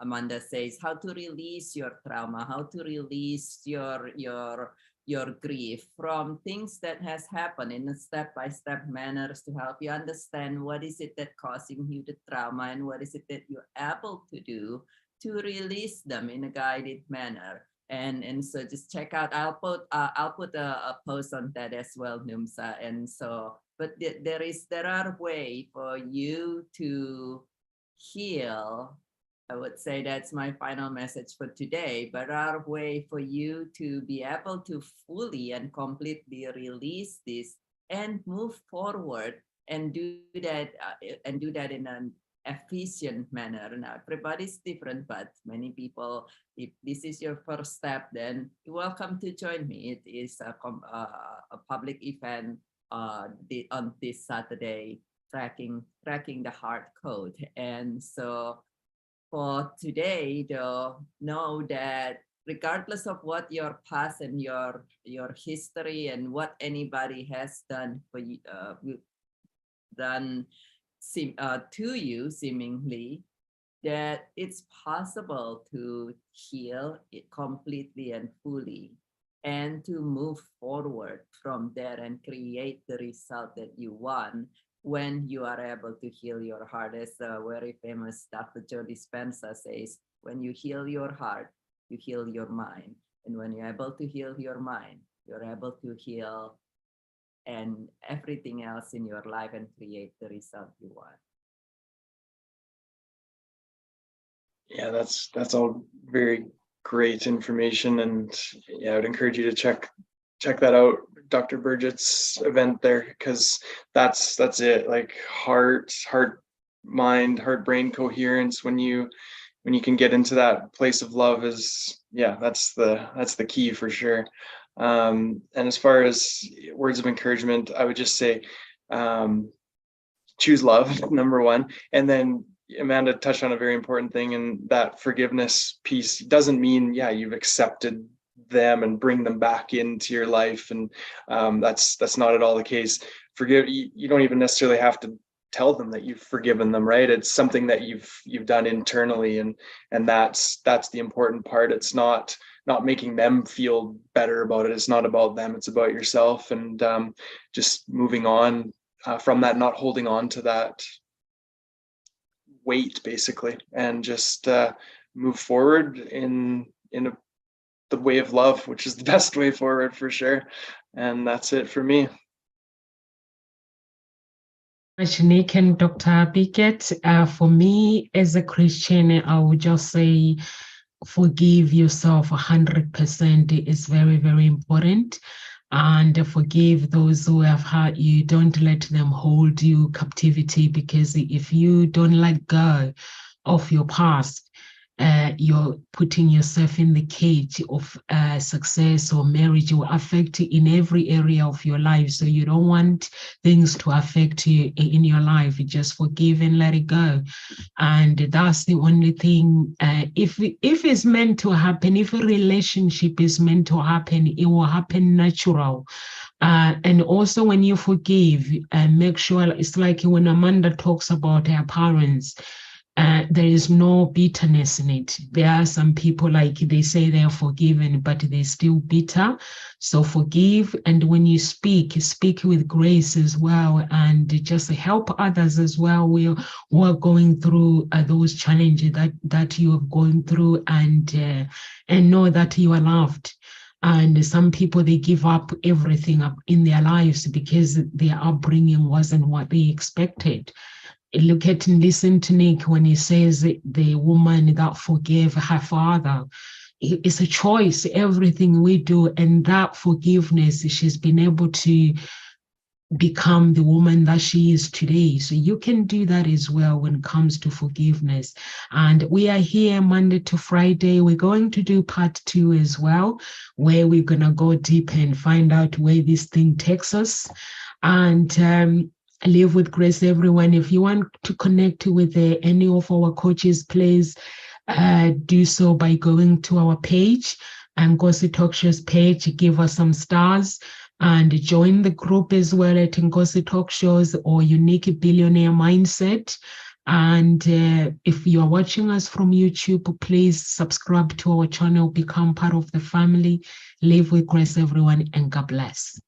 Amanda says, how to release your trauma, how to release your grief from things that has happened in a step-by-step manners to help you understand what is it that causing you the trauma and what is it that you're able to do to release them in a guided manner. And so just check out, I'll put a post on that as well, Numsa. And so, but there are ways for you to heal. I would say that's my final message for today, but our way for you to be able to fully and completely release this and move forward and do that in an efficient manner. Now, everybody's different, but many people, if this is your first step, then you're welcome to join me. It is a public event on this Saturday, tracking the heart code. And so for today, though, know that regardless of what your past and your history and what anybody has done for you, to you seemingly, that it's possible to heal it completely and fully and to move forward from there and create the result that you want when you are able to heal your heart. As the very famous Dr. Joe Dispenza says, when you heal your heart, you heal your mind. And when you're able to heal your mind, you're able to heal and everything else in your life and create the result you want. Yeah, that's all very great information, and yeah, I would encourage you to check that out, Dr. Bridget's event there, because that's it. Like heart mind, heart brain coherence, when you can get into that place of love, is, yeah, that's the key for sure. And as far as words of encouragement, I would just say choose love, number one. And then Amanda touched on a very important thing, and that forgiveness piece doesn't mean, yeah, you've accepted them and bring them back into your life. And that's not at all the case. You don't even necessarily have to tell them that you've forgiven them, right? It's something that you've done internally, and that's the important part. It's not making them feel better about it. It's not about them, it's about yourself. And just moving on from that, not holding on to that weight, basically, and just move forward in the way of love, which is the best way forward for sure. And that's it for me. Nick and Dr. Bickett, for me as a Christian, I would just say forgive yourself 100% is very, very important. And forgive those who have hurt you. Don't let them hold you captivity, because if you don't let go of your past, you're putting yourself in the cage of success or marriage or affect in every area of your life. So you don't want things to affect you in your life. You just forgive and let it go. And that's the only thing. If it's meant to happen, if a relationship is meant to happen, it will happen natural. And also when you forgive, make sure, it's like when Amanda talks about her parents, there is no bitterness in it. There are some people, like they say they're forgiven, but they're still bitter. So forgive, and when you speak with grace as well, and just help others as well who are going through those challenges that you have gone through, and know that you are loved. And some people, they give up everything up in their lives because their upbringing wasn't what they expected. Look at and listen to Nick when he says the woman that forgave her father. It's a choice, everything we do, and that forgiveness, she's been able to become the woman that she is today. So you can do that as well when it comes to forgiveness. And we are here Monday to Friday. We're going to do part 2 as well, where we're going to go deep and find out where this thing takes us. And live with grace, everyone. If you want to connect with any of our coaches, please do so by going to our page, and Ngozi Talk Show's page. Give us some stars and join the group as well at Ngozi Talk Shows or Unique Billionaire Mindset. And if you are watching us from YouTube, please subscribe to our channel, become part of the family. Live with grace, everyone, and God bless.